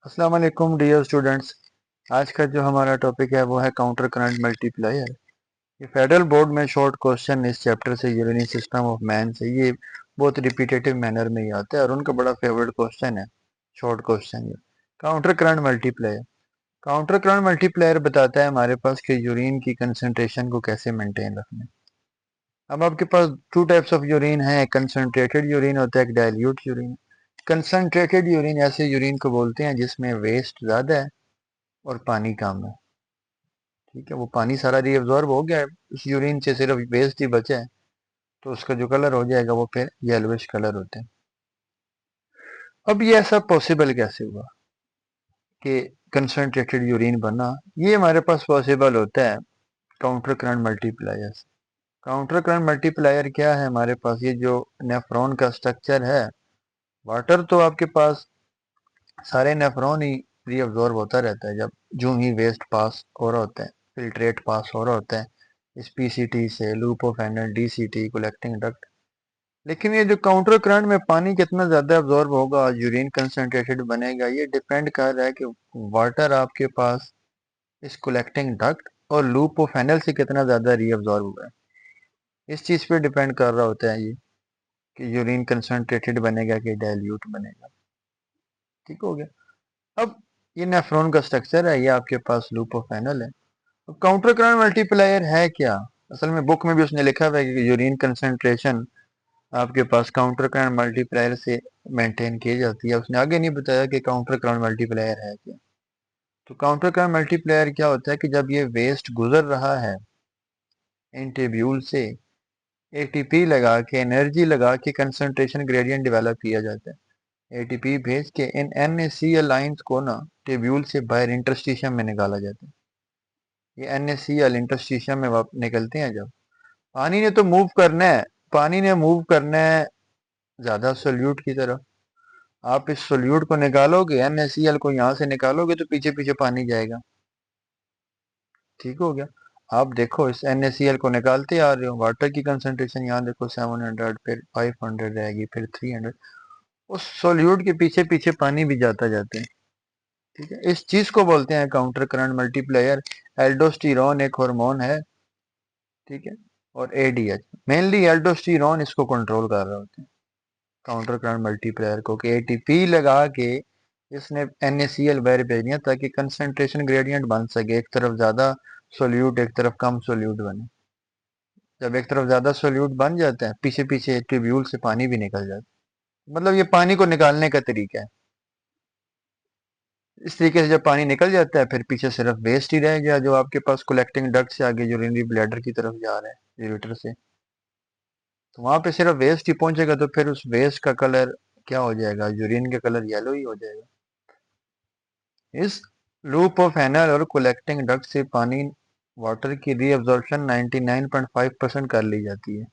अस्सलाम वालेकुम dear students. आज का जो हमारा टॉपिक है वो है काउंटर करंट मल्टीप्लायर। ये फेडरल बोर्ड में शॉर्ट क्वेश्चन इस चैप्टर से यूरिनी सिस्टम ऑफ मैन से ये बहुत रिपीटेटिव मैनर में ही आता है और उनका बड़ा फेवरेट क्वेश्चन है। शॉर्ट क्वेश्चन ये counter current multiplier. Counter current multiplier बताता है हमारे पास कि यूरिन की कंसंट्रेशन को कैसे मेंटेन रखना है। अब आपके पास टू टाइप्स ऑफ यूरिन है, कंसंट्रेटेड यूरिन होता है, एक डाइल्यूट यूरिन। कंसंट्रेटेड यूरिन ऐसे यूरिन को बोलते हैं जिसमें वेस्ट ज्यादा है और पानी कम है। ठीक है, वो पानी सारा रीअब्जॉर्ब हो गया है, उस यूरिन से सिर्फ वेस्ट ही बचा है, तो उसका जो कलर हो जाएगा वो फिर येलोइश कलर होते हैं। अब ये ऐसा पॉसिबल कैसे हुआ कि कंसंट्रेटेड यूरिन बना? ये हमारे पास पॉसिबल होता है काउंटर करंट मल्टीप्लायर से। काउंटर करंट मल्टीप्लायर क्या है? हमारे पास ये जो नेफ्रॉन का स्ट्रक्चर है, वाटर तो आपके पास सारे नेफ्रॉन ही रीअब्जॉर्ब होता रहता है जब जो ही वेस्ट पास हो रहा होता है, फिल्ट्रेट पास हो रहा होता है इस पीसीटी से, loop of anal, DCT, collecting duct. लेकिन ये जो काउंटर करंट में पानी कितना ज्यादा अब्जॉर्ब होगा, यूरिन कंसंट्रेटेड बनेगा, ये डिपेंड कर रहा है कि वाटर आपके पास इस कलेक्टिंग डक्ट और लूप ऑफ एनल से कितना ज्यादा रीअब्जॉर्ब हुआ है। इस चीज पे डिपेंड कर रहा होता है ये कि यूरिन कंसंट्रेटेड बनेगा कि डाइल्यूट बनेगा। ठीक हो गया। अब ये नेफ्रॉन का स्ट्रक्चर है, ये आपके पास लूप ऑफ एनल है। अब काउंटर करंट मल्टीप्लायर है क्या? असल में बुक में भी उसने लिखा हुआ है कि यूरिन कंसंट्रेशन आपके पास काउंटर करंट मल्टीप्लायर से मेंटेन की जाती है। उसने आगे नहीं बताया कि काउंटर करंट मल्टीप्लायर है क्या। तो काउंटर करंट मल्टीप्लायर क्या होता है कि जब ये वेस्ट गुजर रहा है इन ट्यूब्यूल से, एटीपी लगा के, एनर्जी लगा के कंसंट्रेशन ग्रेडियंट डेवलप किया जाता है। एटीपी भेज के इन NaCl लाइंस को ना ट्यूब्यूल से बाहर इंटरस्टिशियम में निकाला जाता है। ये NaCl इंटरस्टिशियम में निकलते हैं जब पानी ने तो मूव करना है, पानी ने मूव करना है ज्यादा सोल्यूट की तरफ। आप इस सोल्यूट को निकालोगे, NaCl को यहाँ से निकालोगे तो पीछे पीछे पानी जाएगा। ठीक हो गया। आप देखो इस NaCl को निकालते आ रहे हो, वाटर की कंसंट्रेशन यहाँ देखो 700, फिर 500 रहेगी, फिर 300। उस सोल्यूट के पीछे पीछे पानी भी जाता जाता है। ठीक है, इस चीज को बोलते हैं काउंटर करंट मल्टीप्लायर। एल्डोस्टेरोन एक हार्मोन है, ठीक है, और ADH, मेनली एल्डोस्टेरोन इसको कंट्रोल कर रहे होते हैं काउंटर करंट मल्टीप्लायर को, कि एटीपी लगा के इसने NaCl बाहर भेज दिया ताकि कंसंट्रेशन ग्रेडियंट बन सके, एक तरफ ज्यादा सोल्यूट एक तरफ कम सोल्यूट बने। जब एक तरफ ज्यादा सोल्यूट बन जाता है, पीछे पीछे ट्यूब्यूल से पानी भी निकल जाता है। मतलब ये पानी को निकालने का तरीका है। इस तरीके से जब पानी निकल जाता है फिर पीछे सिर्फ वेस्ट ही रह गया जो आपके पास कलेक्टिंग डक्ट से आगे यूरिनरी ब्लैडर की तरफ जा रहा है यूरेटर से। तो वहां पे सिर्फ वेस्ट ही पहुंचेगा तो फिर उस वेस्ट का कलर क्या हो जाएगा? यूरिन का कलर येलो ही हो जाएगा। इस लूप ऑफ एनल और कलेक्टिंग डक्ट से पानी वाटर की रीअब्जॉर्प्शन 99.5% कर ली जाती है।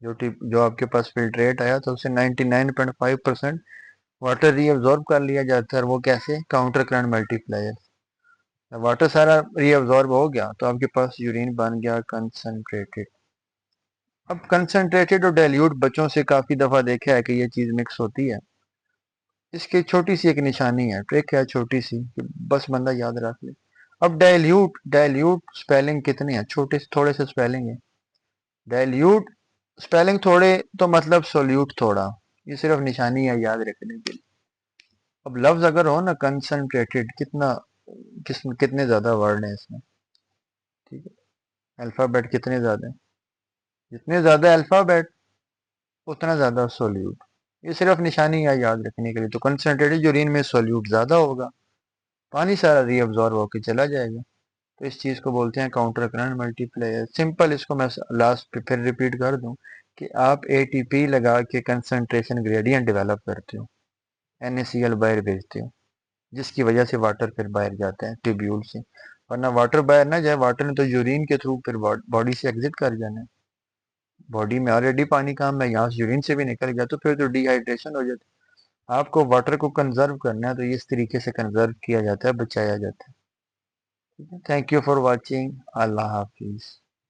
जो आपके पास फिल्ट्रेट आया तो उससे 99.5% वाटर रीअब्जॉर्ब कर लिया जाता है। और वो कैसे? Counter current multiplier. जब वाटर सारा रीअब्जॉर्ब हो गया तो आपके पास यूरिन बन गया कंसंट्रेटेड। अब कंसंट्रेटेड और डाइल्यूट बच्चों से काफी दफा देखा है कि ये चीज मिक्स होती है। इसकी छोटी सी एक निशानी है, ट्रिक है छोटी सी, कि बस बंदा याद रख ले। अब डाइल्यूट, डाइल्यूट स्पेलिंग कितने हैं? छोटे से थोड़े से स्पेलिंग है डाइल्यूट। स्पेलिंग थोड़े तो मतलब सोल्यूट थोड़ा, ये सिर्फ निशानी है याद रखने के लिए। अब लफ्ज अगर हो ना कंसंट्रेटेड, कितना कितने ज्यादा वर्ड है इसमें। ठीक है, अल्फाबेट कितने ज्यादा है? जितने ज्यादा अल्फाबेट उतना ज्यादा सोल्यूट। ये सिर्फ निशानी है याद रखने के लिए। तो कंसंट्रेटेड यूरिन में सोल्यूट ज्यादा होगा, पानी सारा रीअब्जॉर्ब होकर चला जाएगा। तो इस चीज को बोलते हैं काउंटर करंट मल्टीप्लायर। सिंपल इसको मैं लास्ट पे फिर रिपीट कर दूं कि आप एटीपी लगा के कंसंट्रेशन ग्रेडियंट डेवलप करते हो, NaCl बाहर भेजते हो, जिसकी वजह से वाटर फिर बाहर जाता है ट्यूब्यूल से। वरना वाटर बाहर ना जाए, वाटर ने तो यूरिन के थ्रू फिर बॉडी से एग्जिट कर जाना है। बॉडी में ऑलरेडी पानी कम है, यहाँ से यूरिन से भी निकल गया तो फिर तो डिहाइड्रेशन हो जाती है। आपको वाटर को कंजर्व करना है तो इस तरीके से कंजर्व किया जाता है, बचाया जाता है। Thank you for watching. Allah Hafiz.